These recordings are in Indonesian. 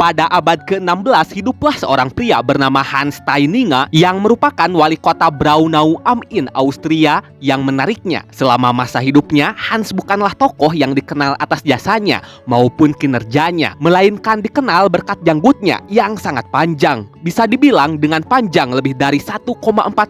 Pada abad ke-16 hiduplah seorang pria bernama Hans Steininger yang merupakan wali kota Braunau am Inn, Austria. Yang menariknya, selama masa hidupnya Hans bukanlah tokoh yang dikenal atas jasanya maupun kinerjanya, melainkan dikenal berkat janggutnya yang sangat panjang. Bisa dibilang dengan panjang lebih dari 1,4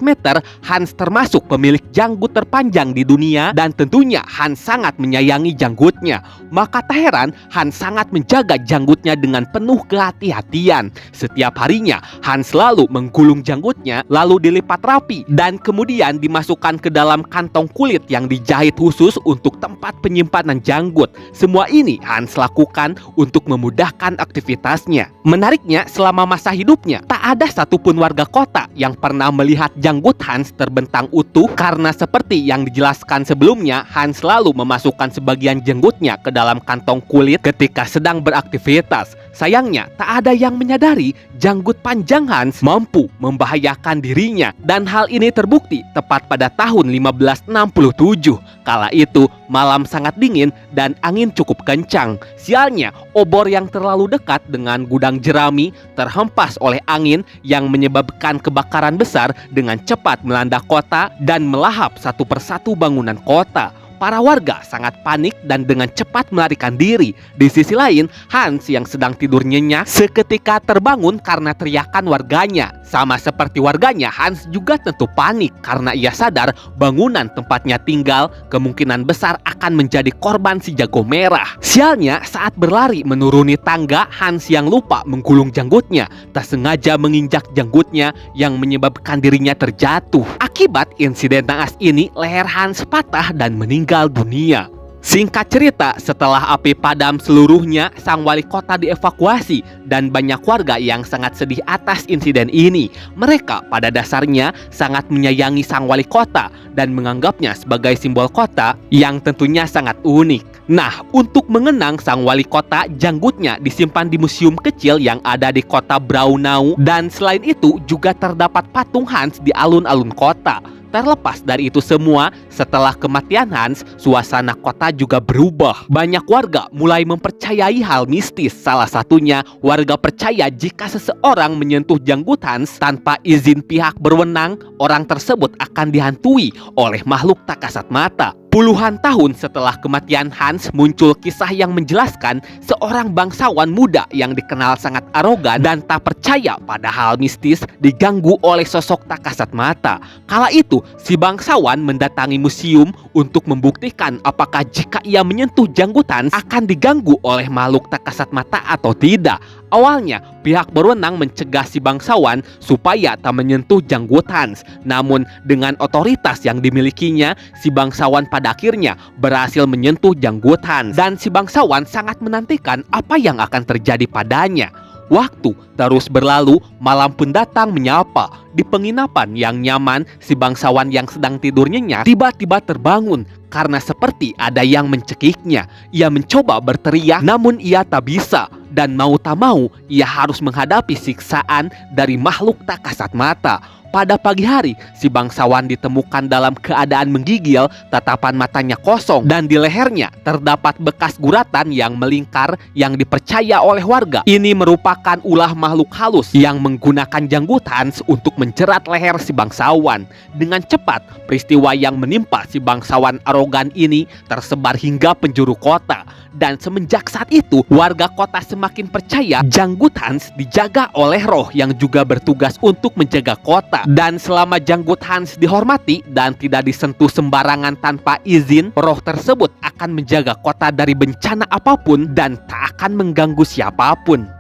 meter, Hans termasuk pemilik janggut terpanjang di dunia, dan tentunya Hans sangat menyayangi janggutnya. Maka tak heran Hans sangat menjaga janggutnya dengan penuh kehati-hatian. Setiap harinya Hans selalu menggulung janggutnya, lalu dilipat rapi dan kemudian dimasukkan ke dalam kantong kulit yang dijahit khusus untuk tempat penyimpanan janggut. Semua ini Hans lakukan untuk memudahkan aktivitasnya. Menariknya, selama masa hidupnya tak ada satupun warga kota yang pernah melihat janggut Hans terbentang utuh, karena seperti yang dijelaskan sebelumnya, Hans selalu memasukkan sebagian janggutnya ke dalam kantong kulit ketika sedang beraktivitas. Sayangnya, tak ada yang menyadari janggut panjang Hans mampu membahayakan dirinya, dan hal ini terbukti tepat pada tahun 1567. Kala itu malam sangat dingin dan angin cukup kencang. Sialnya, obor yang terlalu dekat dengan gudang jerami terhempas oleh angin yang menyebabkan kebakaran besar dengan cepat melanda kota dan melahap satu persatu bangunan kota. Para warga sangat panik dan dengan cepat melarikan diri. Di sisi lain, Hans yang sedang tidur nyenyak seketika terbangun karena teriakan warganya. Sama seperti warganya, Hans juga tentu panik karena ia sadar bangunan tempatnya tinggal kemungkinan besar akan menjadi korban si jago merah. Sialnya, saat berlari menuruni tangga, Hans yang lupa menggulung janggutnya tak sengaja menginjak janggutnya yang menyebabkan dirinya terjatuh. Akibat insiden naas ini, leher Hans patah dan meninggal dunia. Singkat cerita, setelah api padam seluruhnya, sang wali kota dievakuasi dan banyak warga yang sangat sedih atas insiden ini. Mereka pada dasarnya sangat menyayangi sang wali kota dan menganggapnya sebagai simbol kota yang tentunya sangat unik. Nah, untuk mengenang sang wali kota, janggutnya disimpan di museum kecil yang ada di kota Braunau, dan selain itu juga terdapat patung Hans di alun-alun kota. Terlepas dari itu semua, setelah kematian Hans, suasana kota juga berubah. Banyak warga mulai mempercayai hal mistis. Salah satunya, warga percaya jika seseorang menyentuh janggut Hans tanpa izin pihak berwenang, orang tersebut akan dihantui oleh makhluk tak kasat mata. Puluhan tahun setelah kematian Hans, muncul kisah yang menjelaskan seorang bangsawan muda yang dikenal sangat arogan dan tak percaya pada hal mistis diganggu oleh sosok tak kasat mata. Kala itu, si bangsawan mendatangi museum untuk membuktikan apakah jika ia menyentuh janggut Hans akan diganggu oleh makhluk tak kasat mata atau tidak. Awalnya, pihak berwenang mencegah si bangsawan supaya tak menyentuh janggut Hans. Namun, dengan otoritas yang dimilikinya, si bangsawan pada akhirnya berhasil menyentuh janggut Hans. Dan si bangsawan sangat menantikan apa yang akan terjadi padanya. Waktu terus berlalu, malam pun datang menyapa. Di penginapan yang nyaman, si bangsawan yang sedang tidur nyenyak tiba-tiba terbangun karena seperti ada yang mencekiknya. Ia mencoba berteriak, namun ia tak bisa. Dan mau tak mau, ia harus menghadapi siksaan dari makhluk tak kasat mata. Pada pagi hari, si bangsawan ditemukan dalam keadaan menggigil, tatapan matanya kosong, dan di lehernya terdapat bekas guratan yang melingkar yang dipercaya oleh warga ini merupakan ulah makhluk halus yang menggunakan janggut Hans untuk menjerat leher si bangsawan. Dengan cepat, peristiwa yang menimpa si bangsawan arogan ini tersebar hingga penjuru kota. Dan semenjak saat itu, warga kota semakin percaya janggut Hans dijaga oleh roh yang juga bertugas untuk menjaga kota. Dan selama janggut Hans dihormati dan tidak disentuh sembarangan tanpa izin, roh tersebut akan menjaga kota dari bencana apapun dan tak akan mengganggu siapapun.